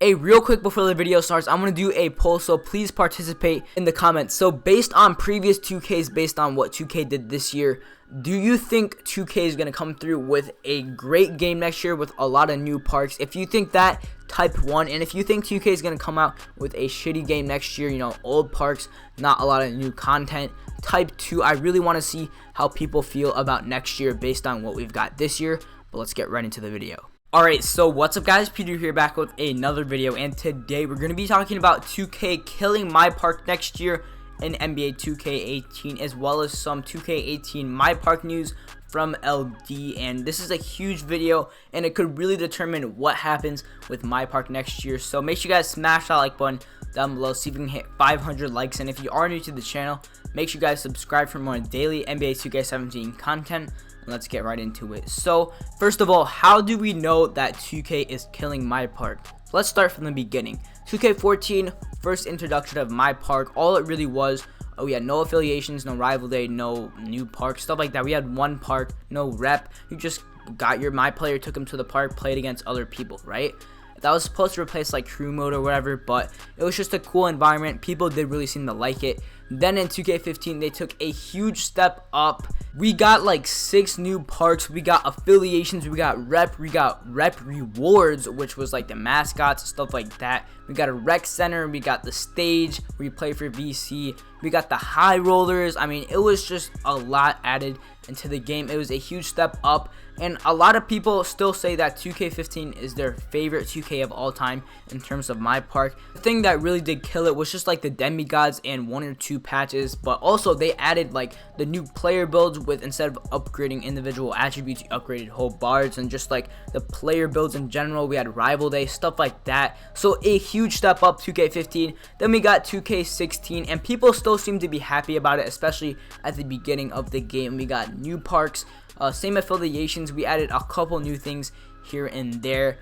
Hey, real quick before the video starts, I'm going to do a poll, so please participate in the comments. So based on previous 2Ks, based on what 2K did this year, do you think 2K is going to come through with a great game next year with a lot of new parks? If you think that, type 1. And if you think 2K is going to come out with a shitty game next year, you know, old parks, not a lot of new content, type 2. I really want to see how people feel about next year based on what we've got this year. But let's get right into the video. Alright, so what's up guys, Peter here back with another video, and today we're going to be talking about 2K killing MyPark next year in NBA 2K18, as well as some 2K18 MyPark news from LD. And this is a huge video, and it could really determine what happens with MyPark next year. So make sure you guys smash that like button down below, see if we can hit 500 likes, and if you are new to the channel, make sure you guys subscribe for more daily NBA 2K17 content. Let's get right into it. So first of all, how do we know that 2K is killing MyPark? Let's start from the beginning. 2K14, first introduction of MyPark. All it really was, we had no affiliations, no rival day, no new park, stuff like that. We had one park, no rep. You just got your My Player, took him to the park, played against other people, right? That was supposed to replace like crew mode or whatever, but it was just a cool environment. People did really seem to like it. Then in 2K15, they took a huge step up. We got like 6 new parks. We got affiliations. We got rep rewards, which was like the mascots and stuff like that. We got a rec center. We got the stage where you play for VC. We got the high rollers. I mean, it was just a lot added into the game. It was a huge step up, and a lot of people still say that 2K15 is their favorite 2K of all time in terms of MyPark. The thing that really did kill it was just like the demigods and 1 or 2 patches, but also they added like the new player builds with, instead of upgrading individual attributes, you upgraded whole bars, and just like the player builds in general. We had rival day, stuff like that. So a huge step up, 2K15. Then we got 2K16, and people still seem to be happy about it, especially at the beginning of the game. We got new parks, same affiliations. We added a couple new things here and there.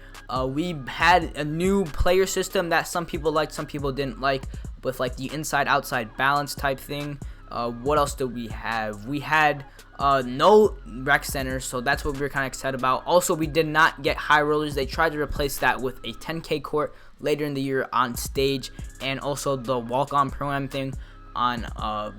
We had a new player system that some people liked, some people didn't like, with like the inside outside balance type thing. What else did we have? We had no rec centers, so that's what we were kind of excited about. Also, we did not get high rollers. They tried to replace that with a 10K court later in the year on stage, and also the walk-on pro-am thing on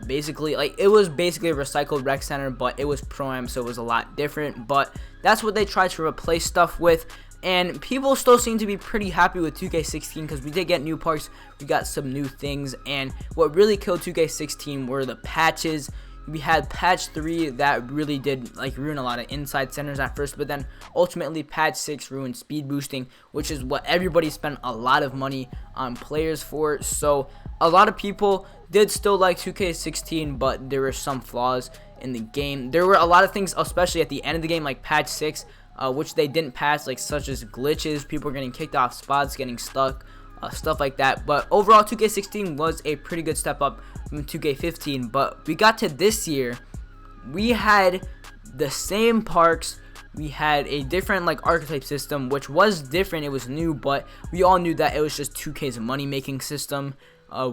basically, like, it was basically a recycled rec center, but it was pro-am, so it was a lot different. But that's what they tried to replace stuff with, and people still seem to be pretty happy with 2K16 because we did get new parks, we got some new things. And what really killed 2K16 were the patches. We had patch 3 that really did like ruin a lot of inside centers at first, but then ultimately patch 6 ruined speed boosting, which is what everybody spent a lot of money on players for. So a lot of people did still like 2K16, but there were some flaws in the game. There were a lot of things, especially at the end of the game, like patch 6, which they didn't patch, like such as glitches, people getting kicked off spots, getting stuck, stuff like that. But overall, 2K16 was a pretty good step up from 2K15. But we got to this year, we had the same parks. We had a different like archetype system, which was different. It was new, but we all knew that it was just 2K's money making system.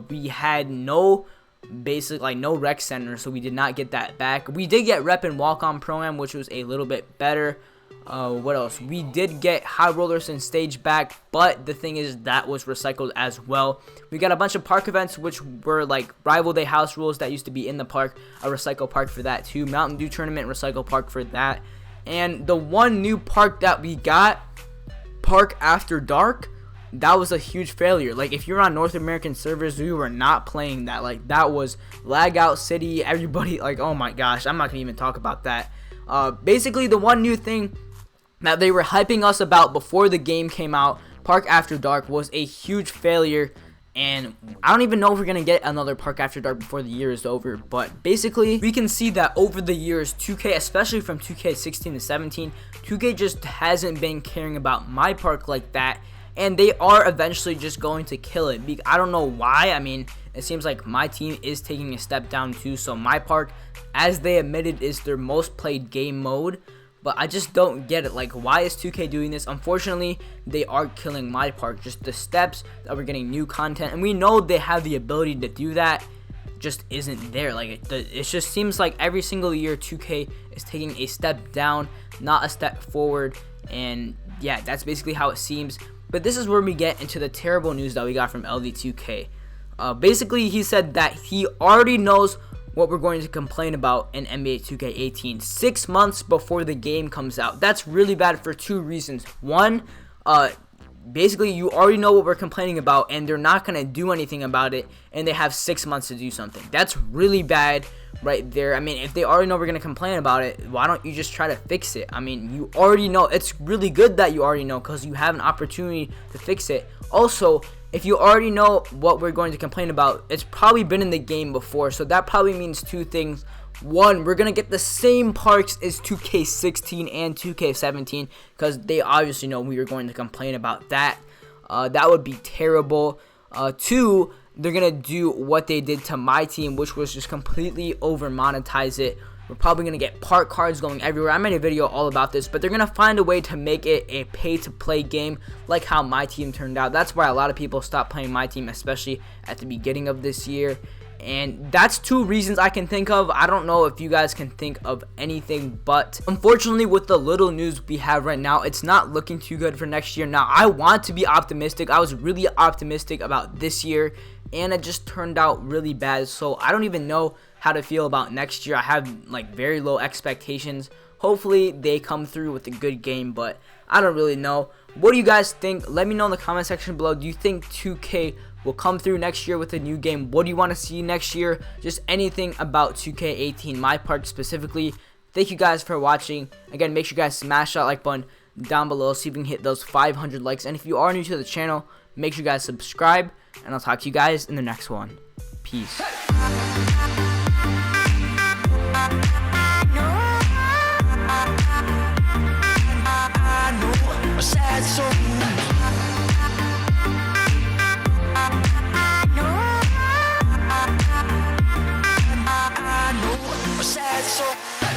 We had no no rec center, so we did not get that back. We did get rep and walk on pro-am, which was a little bit better. What else? We did get high rollers and stage back, but the thing is that was recycled as well. We got a bunch of park events, which were like rival day house rules that used to be in the park, a recycle park for that too. Mountain Dew tournament, recycle park for that. And the one new park that we got, Park After Dark, that was a huge failure. Like, if you're on North American servers, we were not playing that. Like, that was lag out city. Everybody, like, oh my gosh, I'm not gonna even talk about that. Basically, the one new thing that they were hyping us about before the game came out, Park After Dark, was a huge failure. And I don't even know if we're going to get another Park After Dark before the year is over. But basically, we can see that over the years, 2K, especially from 2K16 to 17, 2K just hasn't been caring about MyPark like that. And they are eventually just going to kill it. I don't know why. I mean, it seems like my team is taking a step down too. So MyPark, as they admitted, is their most played game mode. But I just don't get it. Like, why is 2K doing this? Unfortunately, they are killing MyPark. Just the steps that we're getting new content, and we know they have the ability to do that, just isn't there. Like, it just seems like every single year 2K is taking a step down, not a step forward. And yeah, that's basically how it seems. But this is where we get into the terrible news that we got from LD2K. Basically, he said that he already knows what we're going to complain about in NBA 2K18 6 months before the game comes out. That's really bad for two reasons. One, basically you already know what we're complaining about and they're not going to do anything about it, and they have 6 months to do something. That's really bad right there. I mean, if they already know we're going to complain about it, why don't you just try to fix it? I mean, you already know. It's really good that you already know because you have an opportunity to fix it. Also, if you already know what we're going to complain about, it's probably been in the game before, so that probably means two things. One, we're going to get the same parks as 2K16 and 2K17 because they obviously know we are going to complain about that. That would be terrible. Two, they're going to do what they did to MYTEAM, which was just completely over monetize it. We're probably going to get park cards going everywhere. I made a video all about this, but they're going to find a way to make it a pay-to-play game like how MYTEAM turned out. That's why a lot of people stopped playing MYTEAM, especially at the beginning of this year. And that's two reasons I can think of. I don't know if you guys can think of anything, but unfortunately with the little news we have right now, it's not looking too good for next year. Now, I want to be optimistic. I was really optimistic about this year, and it just turned out really bad. So I don't even know how to feel about next year. I have like very low expectations. Hopefully they come through with a good game, but I don't really know. What do you guys think? Let me know in the comment section below. Do you think 2K will come through next year with a new game? What do you want to see next year? Just anything about 2K18 Mypark specifically. Thank you guys for watching. Again, make sure you guys smash that like button down below so you can hit those 500 likes. And if you are new to the channel, make sure you guys subscribe, and I'll talk to you guys in the next one. Peace. Sad soul.